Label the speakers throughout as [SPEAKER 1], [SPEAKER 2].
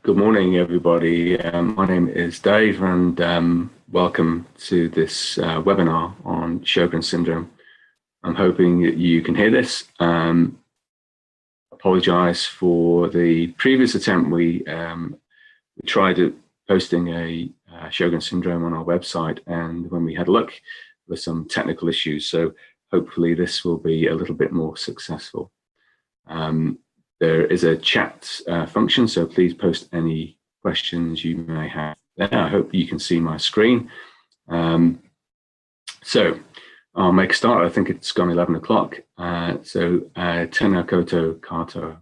[SPEAKER 1] Good morning, everybody. My name is Dave, and welcome to this webinar on Sjogren syndrome. I'm hoping that you can hear this. Apologise for the previous attempt. We tried posting a Sjogren syndrome on our website, and when we had a look, there were some technical issues. So hopefully this will be a little bit more successful. There is a chat function, so please post any questions you may have there. I hope you can see my screen. So I'll make a start. I think it's gone 11 o'clock. Tēnā koutou katoa.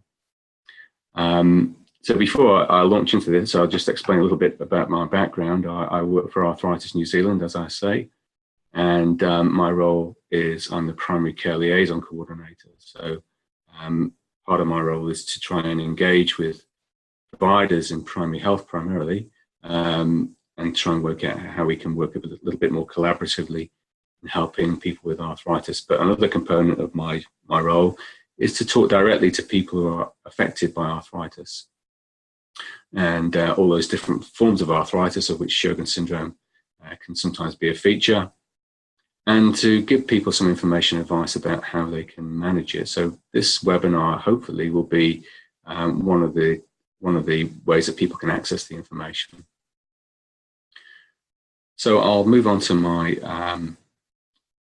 [SPEAKER 1] So before I launch into this, I'll just explain a little bit about my background. I work for Arthritis New Zealand, as I say, and my role is I'm the primary care liaison coordinator. So part of my role is to try and engage with providers in primary health primarily, and try and work out how we can work a little bit more collaboratively in helping people with arthritis. But another component of my role is to talk directly to people who are affected by arthritis and all those different forms of arthritis, of which Sjogren syndrome can sometimes be a feature, and to give people some information and advice about how they can manage it. So this webinar hopefully will be one of the ways that people can access the information. So I'll move on to my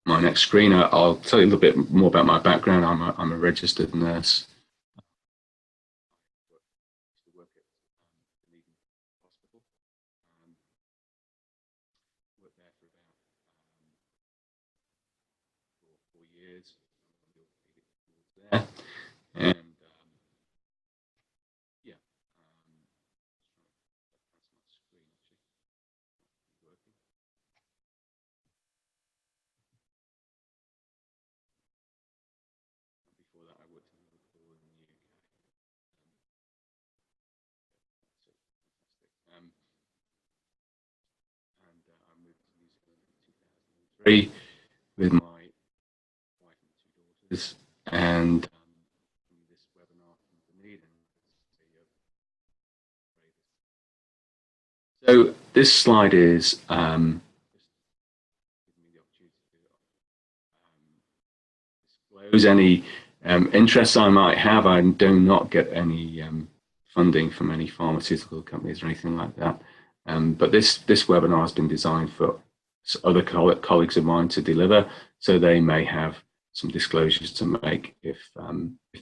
[SPEAKER 1] my next screen. I'll tell you a little bit more about my background. I'm a registered nurse. And before that, I worked in the UK. I moved to New Zealand in 2003 with my wife and 2 daughters, and this webinar from Dunedin. So this slide is just giving me the opportunity to disclose any interests I might have. I do not get any funding from any pharmaceutical companies or anything like that. But this webinar has been designed for other colleagues of mine to deliver, so they may have some disclosures to make if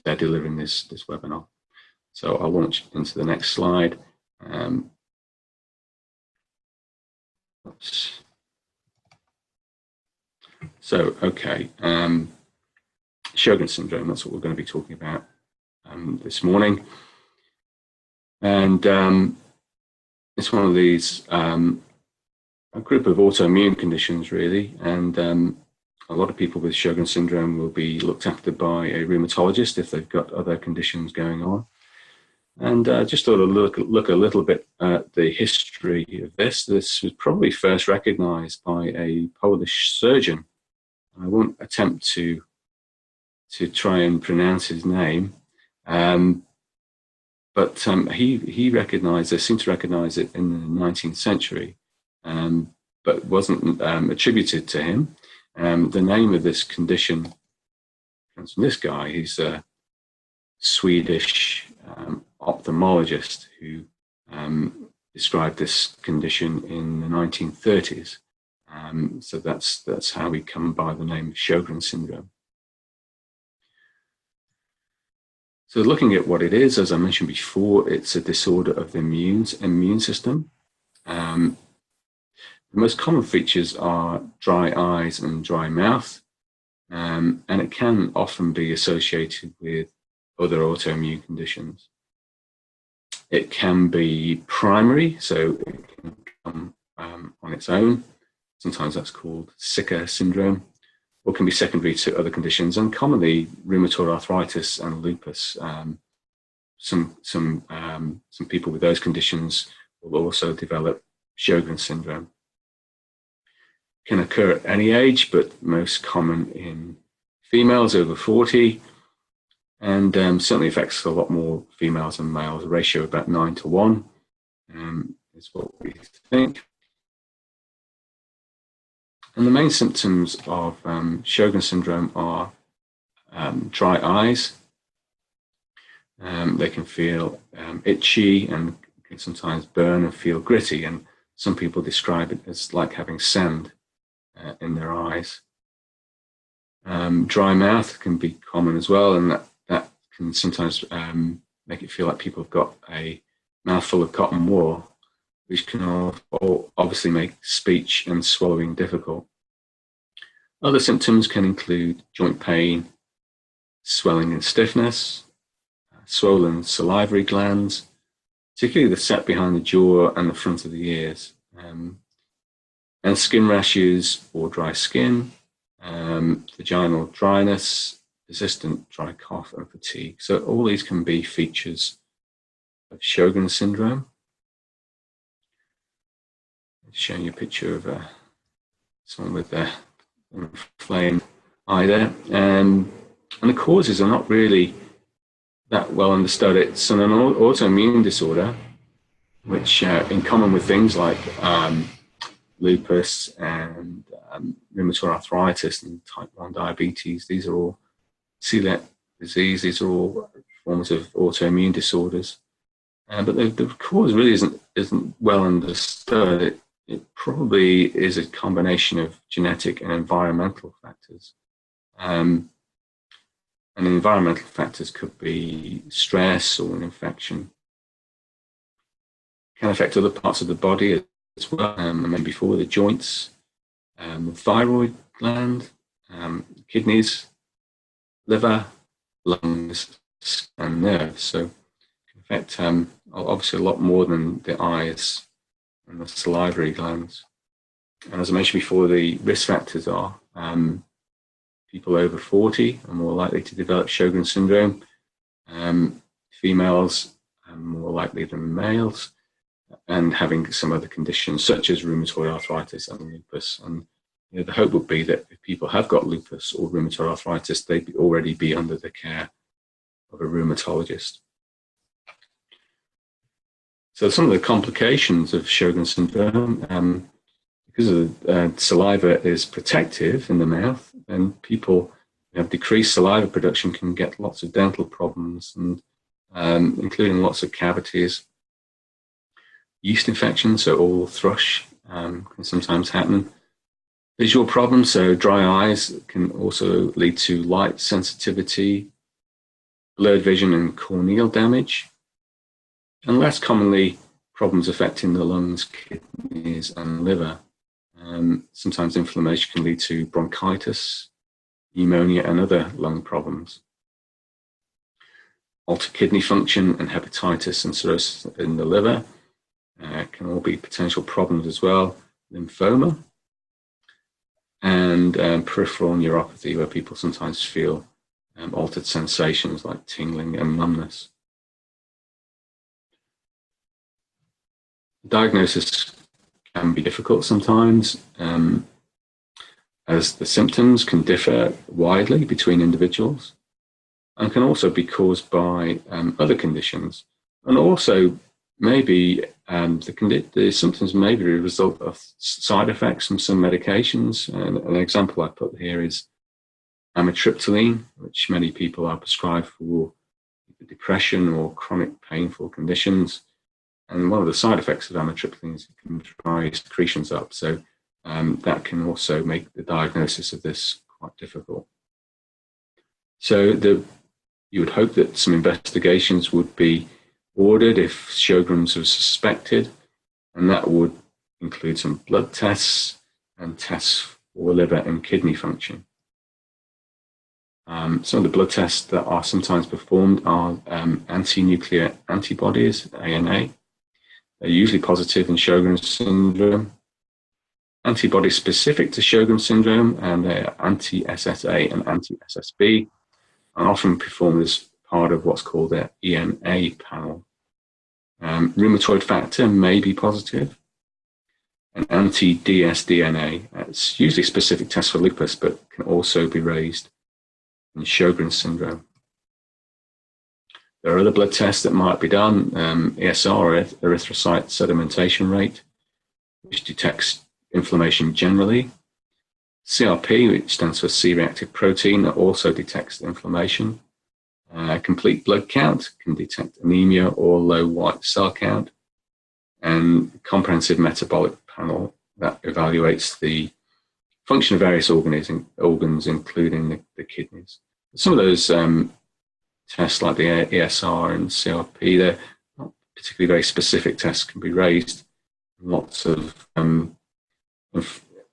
[SPEAKER 1] they're delivering this webinar. So I'll launch into the next slide. So, okay, Sjogren syndrome, that's what we're going to be talking about this morning. And it's one of these, a group of autoimmune conditions, really, and a lot of people with Sjogren syndrome will be looked after by a rheumatologist if they've got other conditions going on. And just thought I'd look a little bit at the history of this. This was probably first recognized by a Polish surgeon. I won't attempt to try and pronounce his name, but he recognized, they seem to recognize it in the 19th century, but wasn't attributed to him. The name of this condition comes from this guy. He's a Swedish ophthalmologist who described this condition in the 1930s. So that's how we come by the name of Sjogren syndrome. So looking at what it is, as I mentioned before, it's a disorder of the immune system. The most common features are dry eyes and dry mouth, and it can often be associated with other autoimmune conditions. It can be primary, so it can come on its own. Sometimes that's called Sjogren syndrome, or can be secondary to other conditions, and commonly rheumatoid arthritis and lupus. Some people with those conditions will also develop Sjogren syndrome. Can occur at any age, but most common in females over 40, and certainly affects a lot more females than males, a ratio of about 9 to 1. is what we think. And the main symptoms of Sjogren syndrome are dry eyes. They can feel itchy and can sometimes burn and feel gritty, and some people describe it as like having sand in their eyes. Dry mouth can be common as well, and that can sometimes make it feel like people have got a mouthful of cotton wool, which can obviously make speech and swallowing difficult. Other symptoms can include joint pain, swelling and stiffness, swollen salivary glands, particularly the set behind the jaw and the front of the ears, and skin rashes or dry skin, vaginal dryness, persistent dry cough and fatigue. So all these can be features of Sjogren syndrome. Showing you a picture of someone with a inflamed eye there. And the causes are not really that well understood. It's an autoimmune disorder, which in common with things like lupus and rheumatoid arthritis and type 1 diabetes, these are all celiac disease, these are all forms of autoimmune disorders. But the cause really isn't well understood. It probably is a combination of genetic and environmental factors. And the environmental factors could be stress or an infection. Can affect other parts of the body as well, maybe before the joints, the thyroid gland, kidneys, liver, lungs, and nerves. So it can affect obviously a lot more than the eyes and the salivary glands. And as I mentioned before, the risk factors are people over 40 are more likely to develop Sjogren syndrome. Females are more likely than males, and having some other conditions such as rheumatoid arthritis and lupus. And the hope would be that if people have got lupus or rheumatoid arthritis, they'd already be under the care of a rheumatologist. So some of the complications of Sjogren syndrome, because saliva is protective in the mouth, and people who have decreased saliva production can get lots of dental problems, and including lots of cavities. Yeast infections, so oral thrush, can sometimes happen. Visual problems, so dry eyes can also lead to light sensitivity, blurred vision and corneal damage. And less commonly, problems affecting the lungs, kidneys and liver. Sometimes inflammation can lead to bronchitis, pneumonia and other lung problems. Altered kidney function and hepatitis and cirrhosis in the liver can all be potential problems as well. Lymphoma and peripheral neuropathy, where people sometimes feel altered sensations like tingling and numbness. Diagnosis can be difficult sometimes, as the symptoms can differ widely between individuals and can also be caused by other conditions. And also maybe the symptoms may be a result of side effects from some medications. And an example I put here is amitriptyline, which many people are prescribed for depression or chronic painful conditions. And one of the side effects of amitriptyline is it can dry secretions up. So that can also make the diagnosis of this quite difficult. So you would hope that some investigations would be ordered if Sjogren's was suspected, and that would include some blood tests and tests for liver and kidney function. Some of the blood tests that are sometimes performed are anti-nuclear antibodies, ANA. They're usually positive in Sjogren syndrome. Antibodies specific to Sjogren syndrome, and they're anti-SSA and anti-SSB, are often performed as part of what's called the ENA panel. Rheumatoid factor may be positive, and anti-dsDNA. It's usually a specific test for lupus, but can also be raised in Sjogren syndrome. There are other blood tests that might be done, ESR, erythrocyte sedimentation rate, which detects inflammation generally. CRP, which stands for C-reactive protein, that also detects inflammation. Complete blood count can detect anemia or low white cell count. And comprehensive metabolic panel that evaluates the function of various organs, including the kidneys. Some of those tests, like the ESR and CRP, they're not particularly very specific tests, can be raised in lots of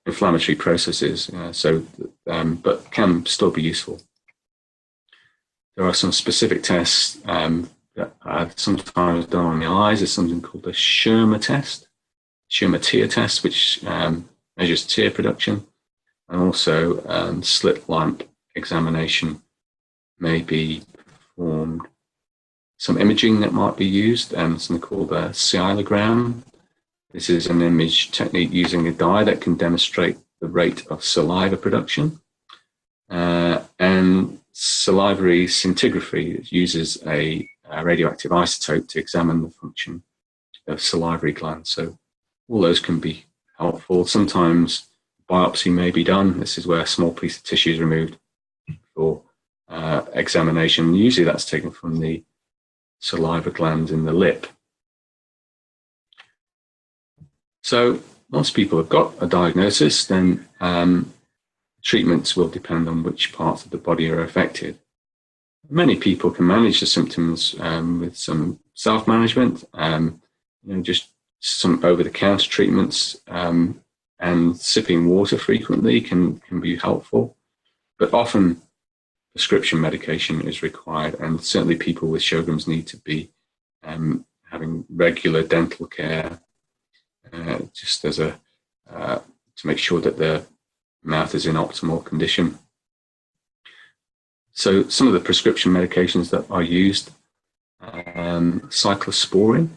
[SPEAKER 1] inflammatory processes, but can still be useful. There are some specific tests that are sometimes done on the eyes. There's something called the Schirmer test, Schirmer tear test, which measures tear production, and also slit lamp examination may be performed. Some imaging that might be used, something called a cyelogram. This is an image technique using a dye that can demonstrate the rate of saliva production. And salivary scintigraphy uses a radioactive isotope to examine the function of salivary glands. So all those can be helpful. Sometimes biopsy may be done. This is where a small piece of tissue is removed for examination. Usually that's taken from the saliva glands in the lip. So once people have got a diagnosis, then treatments will depend on which parts of the body are affected. Many people can manage the symptoms with some self-management, just some over-the-counter treatments, and sipping water frequently can be helpful. But often prescription medication is required, and certainly people with Sjogren's need to be having regular dental care, just as to make sure that the mouth is in optimal condition. So some of the prescription medications that are used, cyclosporin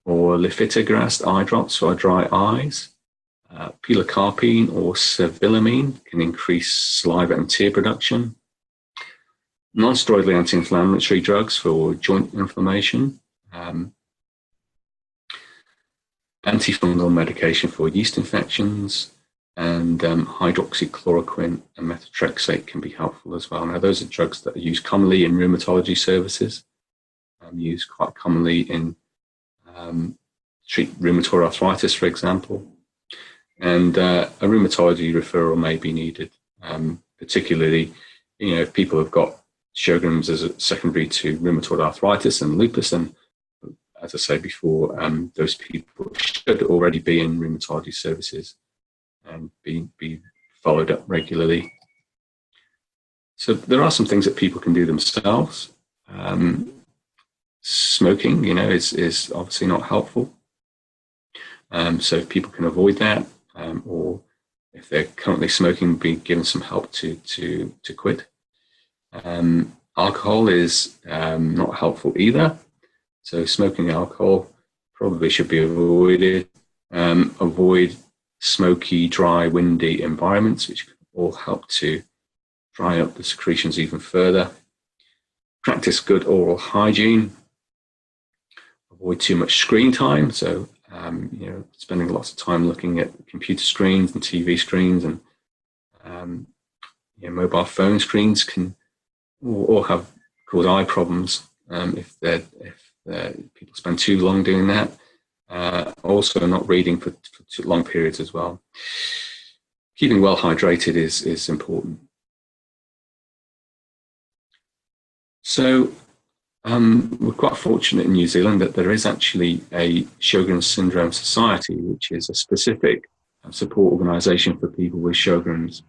[SPEAKER 1] or lifitegrast eye drops for dry eyes, pilocarpine or cevilamine can increase saliva and tear production, non-steroidal anti-inflammatory drugs for joint inflammation, antifungal medication for yeast infections, and hydroxychloroquine and methotrexate can be helpful as well. Now, those are drugs that are used commonly in rheumatology services, used quite commonly in treat rheumatoid arthritis, for example. And a rheumatology referral may be needed, particularly, if people have got Sjogren's as a secondary to rheumatoid arthritis and lupus. And as I said before, those people should already be in rheumatology services and be followed up regularly. So there are some things that people can do themselves. Smoking, is obviously not helpful. So if people can avoid that, or if they're currently smoking, be given some help to quit. Alcohol is not helpful either. So smoking alcohol probably should be avoided. Avoid smoky, dry, windy environments, which all help to dry up the secretions even further. Practice good oral hygiene. Avoid too much screen time. So, spending lots of time looking at computer screens and TV screens and mobile phone screens can all cause eye problems if people spend too long doing that. Also, not reading for too long periods as well. Keeping well hydrated is important. So we're quite fortunate in New Zealand that there is actually a Sjogren's Syndrome Society, which is a specific support organisation for people with Sjogren's.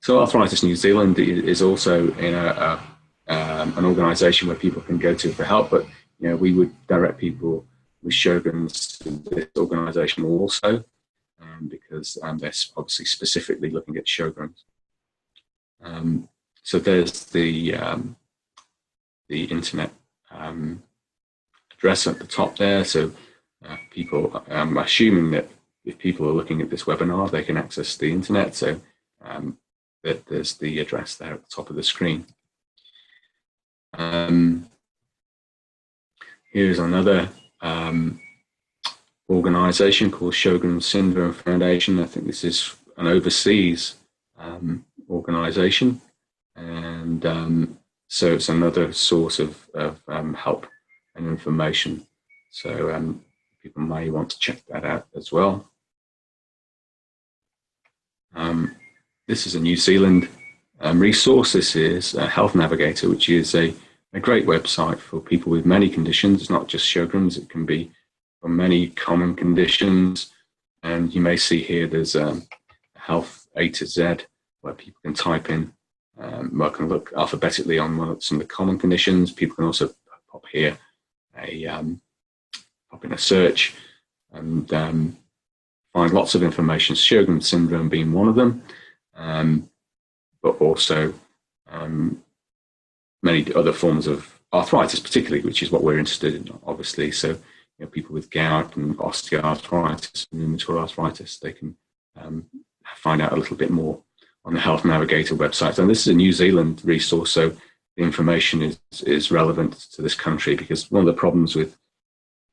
[SPEAKER 1] So Arthritis New Zealand is also in an organisation where people can go to for help, but we would direct people with Sjogren's to this organisation also, because they're obviously specifically looking at Sjogren's. So there's the internet address at the top there. So people, I'm assuming that if people are looking at this webinar, they can access the internet. So there's the address there at the top of the screen. Here's another organisation called Sjogren Syndrome Foundation. I think this is an overseas organisation, and so it's another source of help and information. So people may want to check that out as well. This is a New Zealand resource. This is a Health Navigator, which is a great website for people with many conditions, not just Sjogren's. It can be for many common conditions. And you may see here there's a Health A to Z, where people can type in, I can look alphabetically on some of the common conditions. People can also pop here, pop in a search and find lots of information, Sjogren syndrome being one of them, but also many other forms of arthritis, particularly, which is what we're interested in, obviously. So, people with gout and osteoarthritis and rheumatoid arthritis, they can find out a little bit more on the Health Navigator website. And this is a New Zealand resource, so the information is relevant to this country, because one of the problems with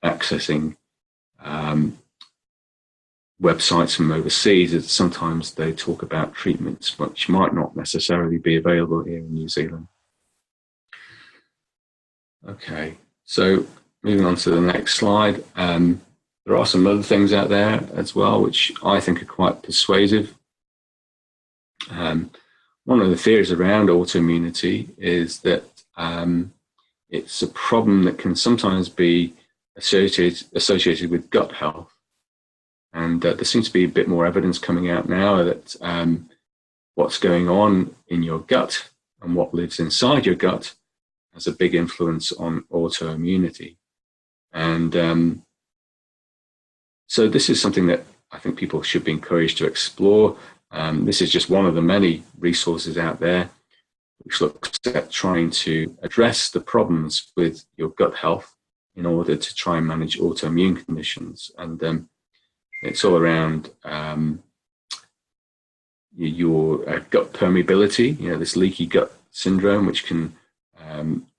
[SPEAKER 1] accessing websites from overseas is sometimes they talk about treatments which might not necessarily be available here in New Zealand. Okay, so moving on to the next slide. There are some other things out there as well which I think are quite persuasive. One of the theories around autoimmunity is that it's a problem that can sometimes be associated with gut health. And there seems to be a bit more evidence coming out now that what's going on in your gut and what lives inside your gut has a big influence on autoimmunity. And so this is something that I think people should be encouraged to explore. This is just one of the many resources out there which looks at trying to address the problems with your gut health in order to try and manage autoimmune conditions. And it's all around your gut permeability, this leaky gut syndrome, which can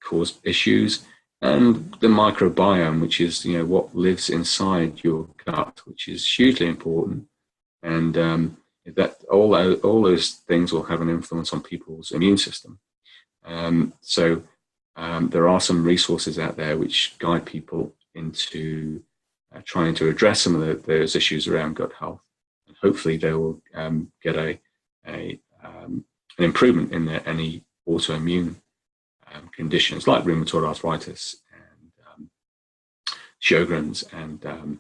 [SPEAKER 1] cause issues, and the microbiome, which is what lives inside your gut, which is hugely important. And that all those things will have an influence on people's immune system. So there are some resources out there which guide people into trying to address some of those issues around gut health, and hopefully they will get an improvement in any autoimmune conditions like rheumatoid arthritis and Sjogren's and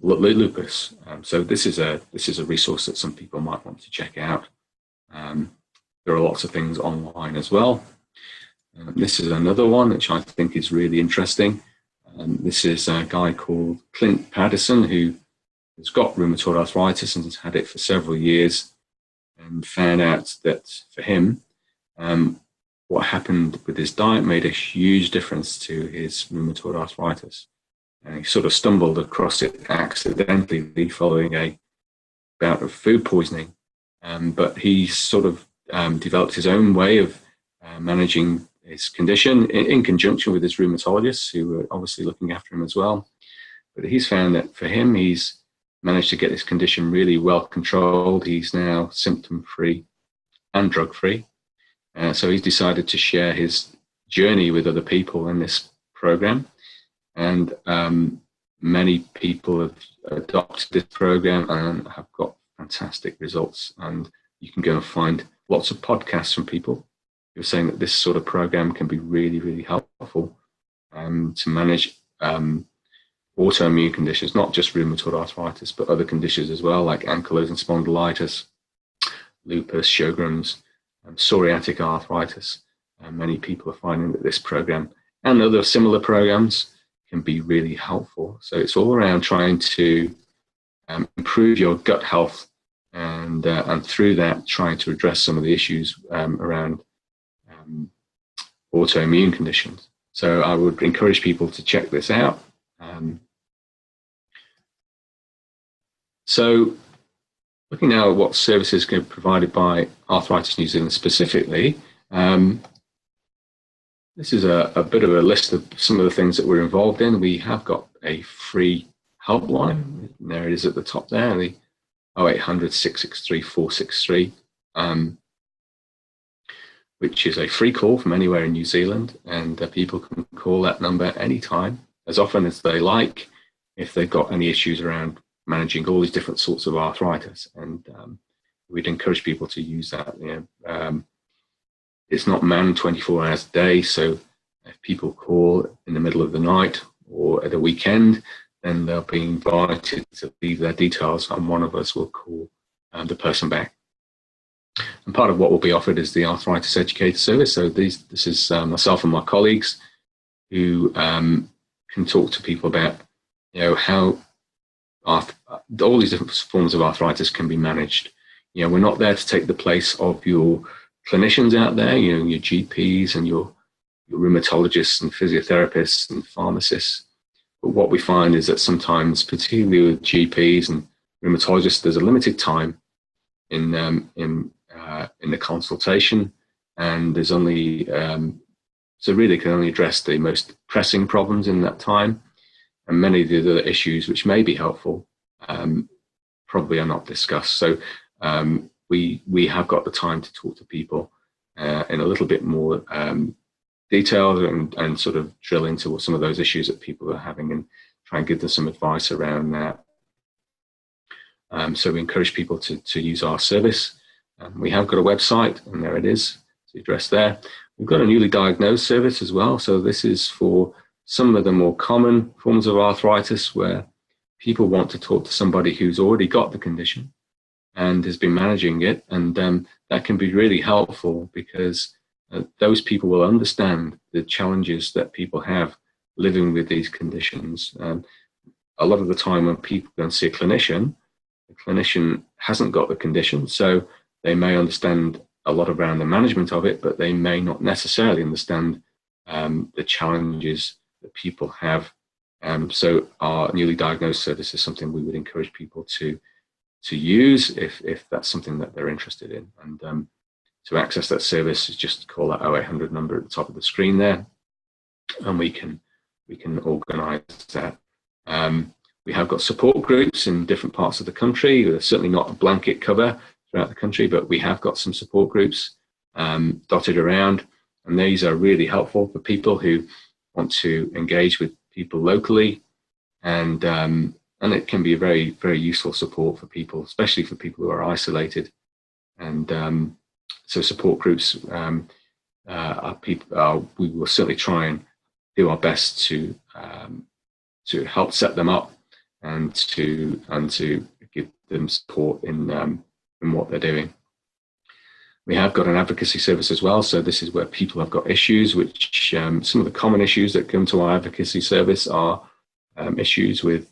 [SPEAKER 1] lupus. So this is a resource that some people might want to check out. There are lots of things online as well. This is another one which I think is really interesting. This is a guy called Clint Patterson, who has got rheumatoid arthritis and has had it for several years, and found out that for him, what happened with his diet made a huge difference to his rheumatoid arthritis. And he sort of stumbled across it accidentally following a bout of food poisoning. But he sort of developed his own way of managing his condition in conjunction with his rheumatologists, who were obviously looking after him as well. But he's found that for him, he's managed to get his condition really well controlled. He's now symptom-free and drug-free. So he's decided to share his journey with other people in this program. And many people have adopted this program and have got fantastic results. And you can go and find lots of podcasts from people who are saying that this sort of program can be really, really helpful to manage autoimmune conditions, not just rheumatoid arthritis, but other conditions as well, like ankylosing spondylitis, lupus, Sjogren's, psoriatic arthritis. Many people are finding that this program and other similar programs can be really helpful. So it's all around trying to improve your gut health, and through that trying to address some of the issues around autoimmune conditions. So I would encourage people to check this out. So looking now at what services can be provided by Arthritis New Zealand specifically, This is a bit of a list of some of the things that we're involved in. We have got a free helpline. There it is at the top there, the 0800 663 463, which is a free call from anywhere in New Zealand, and people can call that number anytime, as often as they like, if they've got any issues around managing all these different sorts of arthritis. And we'd encourage people to use that. It's not manned 24 hours a day, so if people call in the middle of the night or at a weekend, then they'll be invited to leave their details, and one of us will call the person back. And part of what will be offered is the Arthritis Educator service. So this is myself and my colleagues who can talk to people about, how all these different forms of arthritis can be managed. We're not there to take the place of your clinicians out there, your GPs and your rheumatologists and physiotherapists and pharmacists. But what we find is that sometimes, particularly with GPs and rheumatologists, there's a limited time in the consultation, and there's only so really can only address the most pressing problems in that time, and many of the other issues which may be helpful probably are not discussed. So we have got the time to talk to people in a little bit more detail and sort of drill into what some of those issues that people are having and try and give them some advice around that. So we encourage people to use our service. We have got a website, and there it is, the address there. We've got a newly diagnosed service as well. So this is for some of the more common forms of arthritis where people want to talk to somebody who's already got the condition and has been managing it. And that can be really helpful because those people will understand the challenges that people have living with these conditions. A lot of the time when people go and see a clinician, the clinician hasn't got the condition, so they may understand a lot around the management of it, but they may not necessarily understand the challenges that people have. So our newly diagnosed service is something we would encourage people to use if that's something that they're interested in. And to access that service, just call that 0800 number at the top of the screen there, and we can organise that. We have got support groups in different parts of the country. They're certainly not a blanket cover throughout the country, but we have got some support groups dotted around, and these are really helpful for people who want to engage with people locally, and it can be a very, very useful support for people, especially for people who are isolated. And so support groups we will certainly try and do our best to help set them up and to give them support in what they're doing. We have got an advocacy service as well. So this is where people have got issues, which some of the common issues that come to our advocacy service are issues with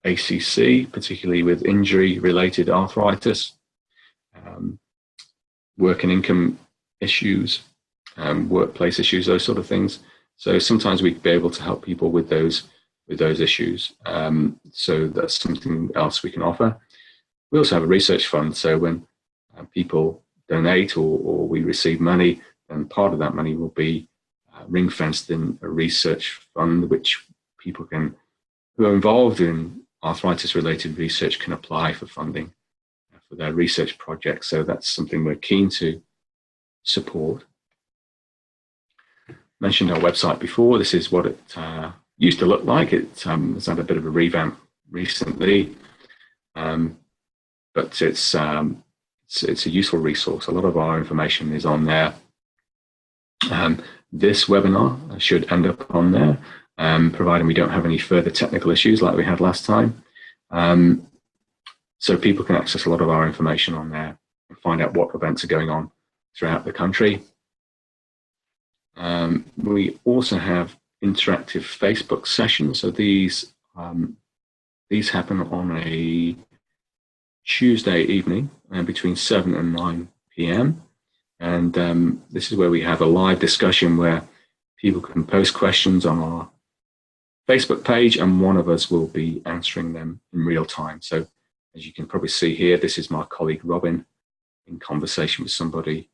[SPEAKER 1] ACC, particularly with injury-related arthritis, work and income issues, workplace issues, those sort of things. So sometimes we could be able to help people with those issues. So that's something else we can offer. We also have a research fund. So when people donate or we receive money, then part of that money will be ring-fenced in a research fund, which people who are involved in arthritis-related research can apply for funding for their research projects. So that's something we're keen to support. Mentioned our website before. This is what it used to look like. It has had a bit of a revamp recently, but it's a useful resource. A lot of our information is on there. This webinar should end up on there, providing we don't have any further technical issues like we had last time. So people can access a lot of our information on there and find out what events are going on throughout the country. We also have interactive Facebook sessions. So these happen on a Tuesday evening between 7 and 9 p.m. And this is where we have a live discussion where people can post questions on our Facebook page, and one of us will be answering them in real time. So as you can probably see here, this is my colleague Robin in conversation with somebody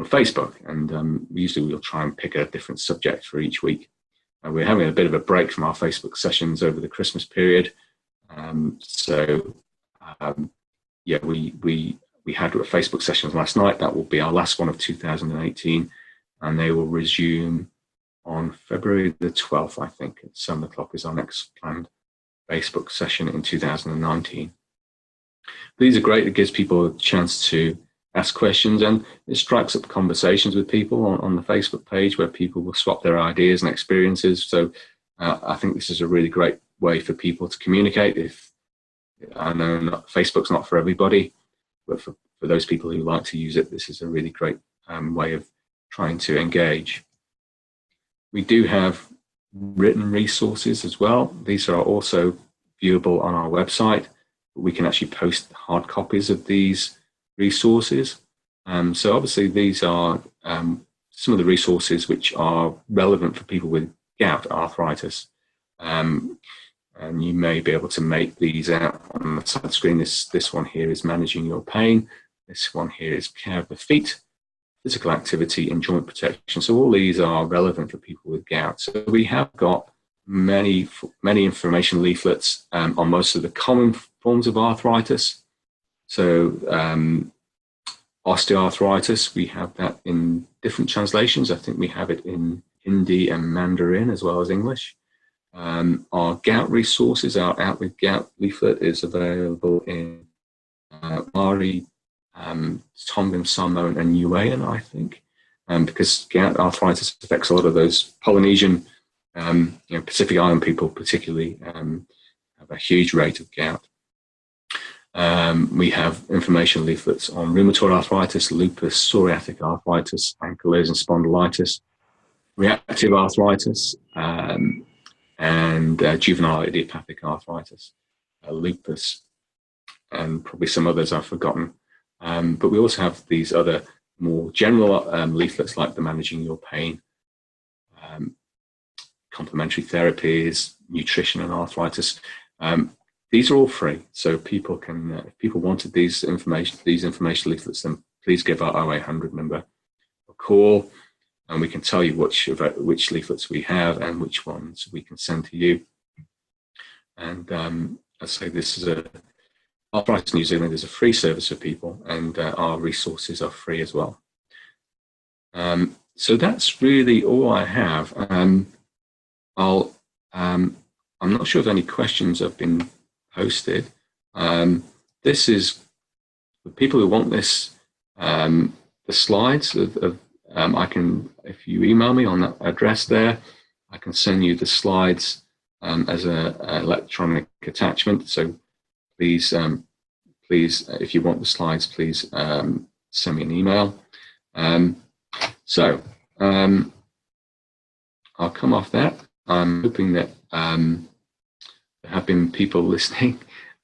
[SPEAKER 1] Facebook, and usually we'll try and pick a different subject for each week. We're having a bit of a break from our Facebook sessions over the Christmas period. Yeah, we had Facebook sessions last night. That will be our last one of 2018, and they will resume on February the 12th, I think. At 7 o'clock is our next planned Facebook session in 2019. These are great. It gives people a chance to ask questions, and it strikes up conversations with people on the Facebook page where people will swap their ideas and experiences. So I think this is a really great way for people to communicate. If I know Facebook's not for everybody, but for those people who like to use it, this is a really great way of trying to engage. We do have written resources as well. These are also viewable on our website. We can actually post hard copies of these resources. So obviously these are some of the resources which are relevant for people with gout arthritis. And you may be able to make these out on the side screen. This one here is managing your pain. This one here is care of the feet, physical activity and joint protection. So all these are relevant for people with gout. So we have got many information leaflets on most of the common forms of arthritis. So osteoarthritis, we have that in different translations. I think we have it in Hindi and Mandarin as well as English. Our gout resources, our Out with Gout leaflet is available in Māori, Tongan, Samoan and Niuean, I think, because gout arthritis affects a lot of those Polynesian, Pacific Island people particularly have a huge rate of gout. We have information leaflets on rheumatoid arthritis, lupus, psoriatic arthritis, ankylosing spondylitis, reactive arthritis, and juvenile idiopathic arthritis, lupus, and probably some others I've forgotten. But we also have these other more general leaflets like the Managing Your Pain, complementary therapies, nutrition and arthritis. These are all free, so people can, if people wanted these information leaflets, then please give our 0800 number a call, and we can tell you which leaflets we have and which ones we can send to you. And I say this is Arthritis New Zealand is a free service for people, and our resources are free as well. So that's really all I have. I'm not sure if any questions have been posted. This is for people who want this, the slides I can, if you email me on that address there, I can send you the slides as an electronic attachment. So please, if you want the slides, please send me an email. I'll come off that. I'm hoping that there have been people listening.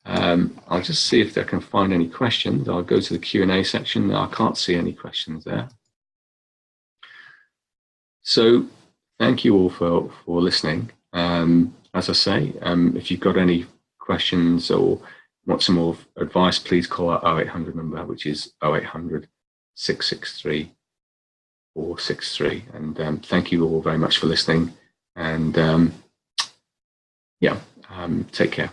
[SPEAKER 1] I'll just see if I can find any questions. I'll go to the Q&A section. I can't see any questions there. So thank you all for listening. As I say, if you've got any questions or want some more advice, please call our 0800 number, which is 0800 663 463. And thank you all very much for listening. And take care.